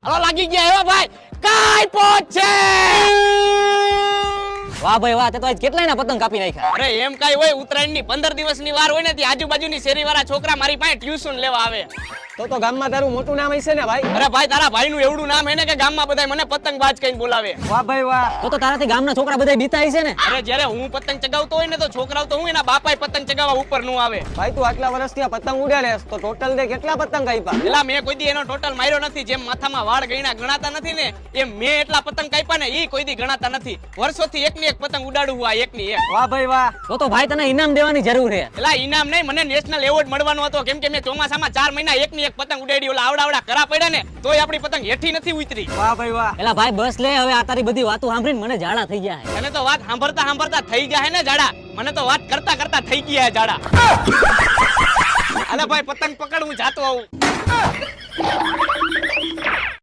હાલો લાગી ગયા એવા ભાઈ કાઈ પહોંચે વાહ ભાઈ વાહ, તે તો આજ કેટલાય ના પતંગ કાપી નાખ્યા. અરે એમ કાઈ હોય ઉત્તરાયણ ની 15 દિવસની વાર હોય ને તે આજુબાજુની શેરી વાળા છોકરા મારી પાસે ટ્યુશન લેવા આવે. તો ગામમાં તારું મોટું નામ હશે ને ભાઈ? અરે ભાઈ તારા ભાઈનું એવડું નામ હે ને કે ગામમાં બધાય મને પતંગબાજ કહીને બોલાવે. વાહ ભાઈ વાહ. તો તારાથી ગામના છોકરા બધા બીતા હશે ને? અરે જ્યારે હું પતંગ ચગાવતો હોય ને તો છોકરાઓ તો હું એના બાપાએ પતંગ ચગાવવા ઉપર નું આવે. ભાઈ તું આટલા વર્ષથી આ પતંગ ઉડાડેસ તો ટોટલ દે કેટલા પતંગ કાપ્યા? એલા મેં કોઈ દી એનો ટોટલ માર્યો નથી. જેમ માથામાં વાળ ગણાતા નથી ને એમ મેં એટલા પતંગ કાપ્યા ને ઈ કોઈ દી ગણાતા નથી. વર્ષોથી એકની એક પતંગ ઉડાડું આ એકની એક. વાહ ભાઈ વાહ. તો ભાઈ તને ઇનામ દેવાની જરૂર છે. એલા ઇનામ નહીં, મને નેશનલ એવોર્ડ મળવાનો હતો કેમ કે મેં ચોમાસામાં 4 મહિના એકની એક પતંગ ઉડાડી. ઓલા આવડા કરા પડ્યા ને તોય આપણી પતંગ હેઠી નથી ઉતરી. વાહ ભાઈ વાહ. એલા ભાઈ બસ લે, હવે આ તારી બધી વાતો સાંભળીને મને ઝાડા થઈ ગયા છે. તને તો વાત સાંભળતા થઈ જાય ને જાડા, મને તો વાત કરતા થઈ ગયા જાડા. અલે ભાઈ પતંગ પકડ, હું જાતો આવું.